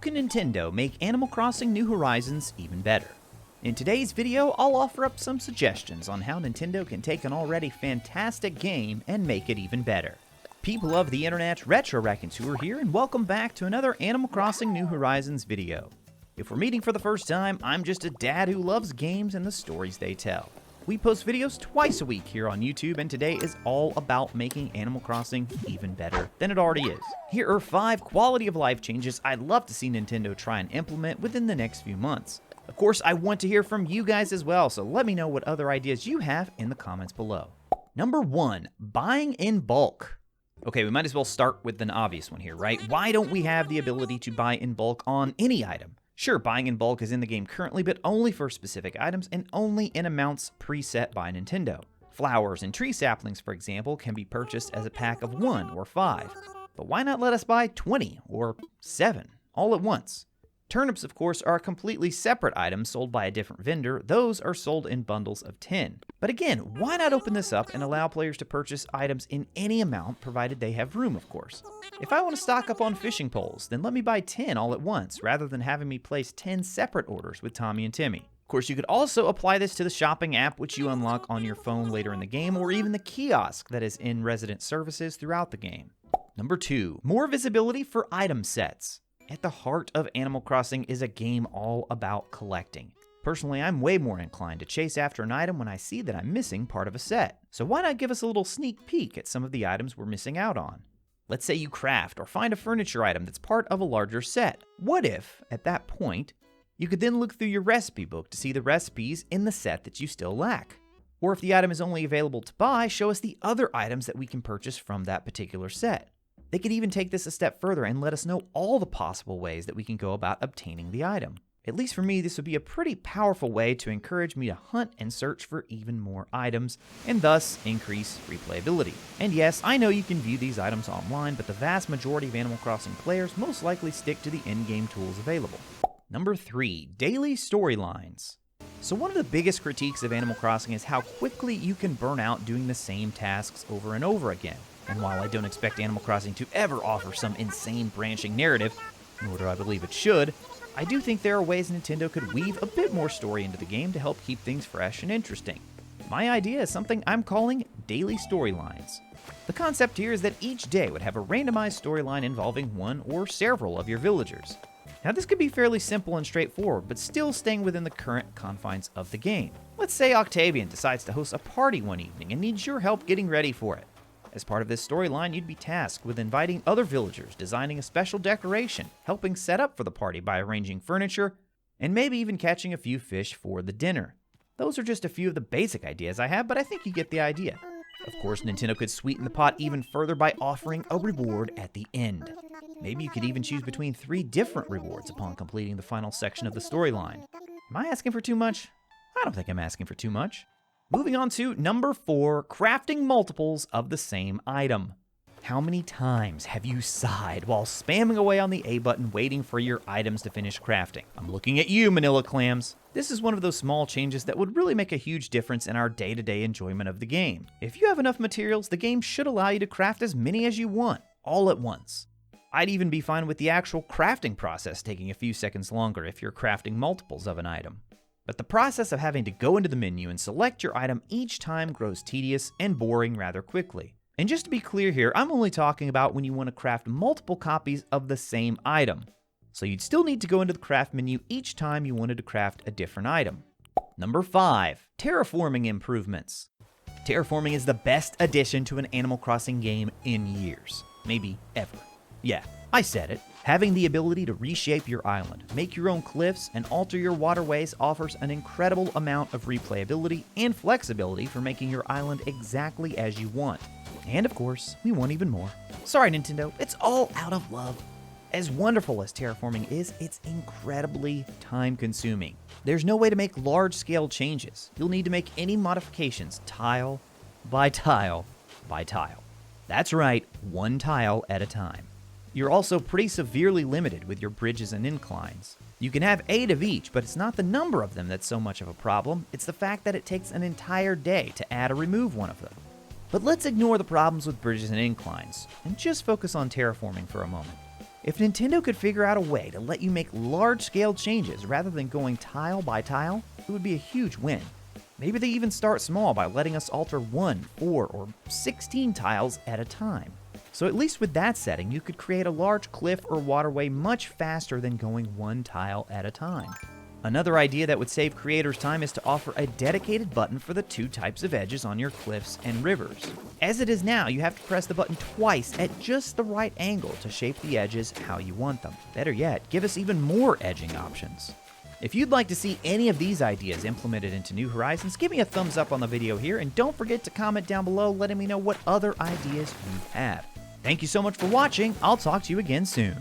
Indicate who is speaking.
Speaker 1: can Nintendo make Animal Crossing New Horizons even better? In today's video, I'll offer up some suggestions on how Nintendo can take an already fantastic game and make it even better. People of the internet, RetroRaconteur here, and welcome back to another Animal Crossing New Horizons video. If we're meeting for the first time, I'm just a dad who loves games and the stories they tell. We post videos twice a week here on YouTube, and today is all about making Animal Crossing even better than it already is. Here are 5 quality of life changes I'd love to see Nintendo try and implement within the next few months. Of course, I want to hear from you guys as well, so let me know what other ideas you have in the comments below. Number 1, buying in bulk. Okay, we might as well start with an obvious one here, right? Why don't we have the ability to buy in bulk on any item? Sure, buying in bulk is in the game currently, but only for specific items and only in amounts preset by Nintendo. Flowers and tree saplings, for example, can be purchased as a pack of 1 or 5. But why not let us buy 20 or 7 all at once? Turnips, of course, are a completely separate item sold by a different vendor. Those are sold in bundles of 10. But again, why not open this up and allow players to purchase items in any amount, provided they have room, of course? If I want to stock up on fishing poles, then let me buy 10 all at once, rather than having me place 10 separate orders with Tommy and Timmy. Of course, you could also apply this to the shopping app, which you unlock on your phone later in the game, or even the kiosk that is in resident services throughout the game. Number 2, more visibility for item sets. At the heart of Animal Crossing is a game all about collecting. Personally, I'm way more inclined to chase after an item when I see that I'm missing part of a set. So why not give us a little sneak peek at some of the items we're missing out on? Let's say you craft or find a furniture item that's part of a larger set. What if, at that point, you could then look through your recipe book to see the recipes in the set that you still lack? Or if the item is only available to buy, show us the other items that we can purchase from that particular set. They could even take this a step further and let us know all the possible ways that we can go about obtaining the item. At least for me, this would be a pretty powerful way to encourage me to hunt and search for even more items, and thus increase replayability. And yes, I know you can view these items online, but the vast majority of Animal Crossing players most likely stick to the in-game tools available. Number 3, daily storylines. So one of the biggest critiques of Animal Crossing is how quickly you can burn out doing the same tasks over and over again. And while I don't expect Animal Crossing to ever offer some insane branching narrative, nor do I believe it should, I do think there are ways Nintendo could weave a bit more story into the game to help keep things fresh and interesting. My idea is something I'm calling daily storylines. The concept here is that each day would have a randomized storyline involving one or several of your villagers. Now this could be fairly simple and straightforward, but still staying within the current confines of the game. Let's say Octavian decides to host a party one evening and needs your help getting ready for it. As part of this storyline, you'd be tasked with inviting other villagers, designing a special decoration, helping set up for the party by arranging furniture, and maybe even catching a few fish for the dinner. Those are just a few of the basic ideas I have, but I think you get the idea. Of course, Nintendo could sweeten the pot even further by offering a reward at the end. Maybe you could even choose between 3 different rewards upon completing the final section of the storyline. Am I asking for too much? I don't think I'm asking for too much. Moving on to number 4, crafting multiples of the same item. How many times have you sighed while spamming away on the A button waiting for your items to finish crafting? I'm looking at you, Manila Clams. This is one of those small changes that would really make a huge difference in our day-to-day enjoyment of the game. If you have enough materials, the game should allow you to craft as many as you want, all at once. I'd even be fine with the actual crafting process taking a few seconds longer if you're crafting multiples of an item. But the process of having to go into the menu and select your item each time grows tedious and boring rather quickly. And just to be clear here, I'm only talking about when you want to craft multiple copies of the same item. So you'd still need to go into the craft menu each time you wanted to craft a different item. Number 5, Terraforming Improvements. Terraforming is the best addition to an Animal Crossing game in years, maybe ever. Yeah, I said it. Having the ability to reshape your island, make your own cliffs, and alter your waterways offers an incredible amount of replayability and flexibility for making your island exactly as you want. And of course, we want even more. Sorry, Nintendo, it's all out of love. As wonderful as terraforming is, it's incredibly time-consuming. There's no way to make large-scale changes. You'll need to make any modifications tile by tile by tile. That's right, 1 tile at a time. You're also pretty severely limited with your bridges and inclines. You can have 8 of each, but it's not the number of them that's so much of a problem, it's the fact that it takes an entire day to add or remove one of them. But let's ignore the problems with bridges and inclines, and just focus on terraforming for a moment. If Nintendo could figure out a way to let you make large-scale changes rather than going tile by tile, it would be a huge win. Maybe they even start small by letting us alter 1, 4, or 16 tiles at a time. So at least with that setting, you could create a large cliff or waterway much faster than going 1 tile at a time. Another idea that would save creators time is to offer a dedicated button for the 2 types of edges on your cliffs and rivers. As it is now, you have to press the button twice at just the right angle to shape the edges how you want them. Better yet, give us even more edging options. If you'd like to see any of these ideas implemented into New Horizons, give me a thumbs up on the video here, and don't forget to comment down below letting me know what other ideas you have. Thank you so much for watching. I'll talk to you again soon.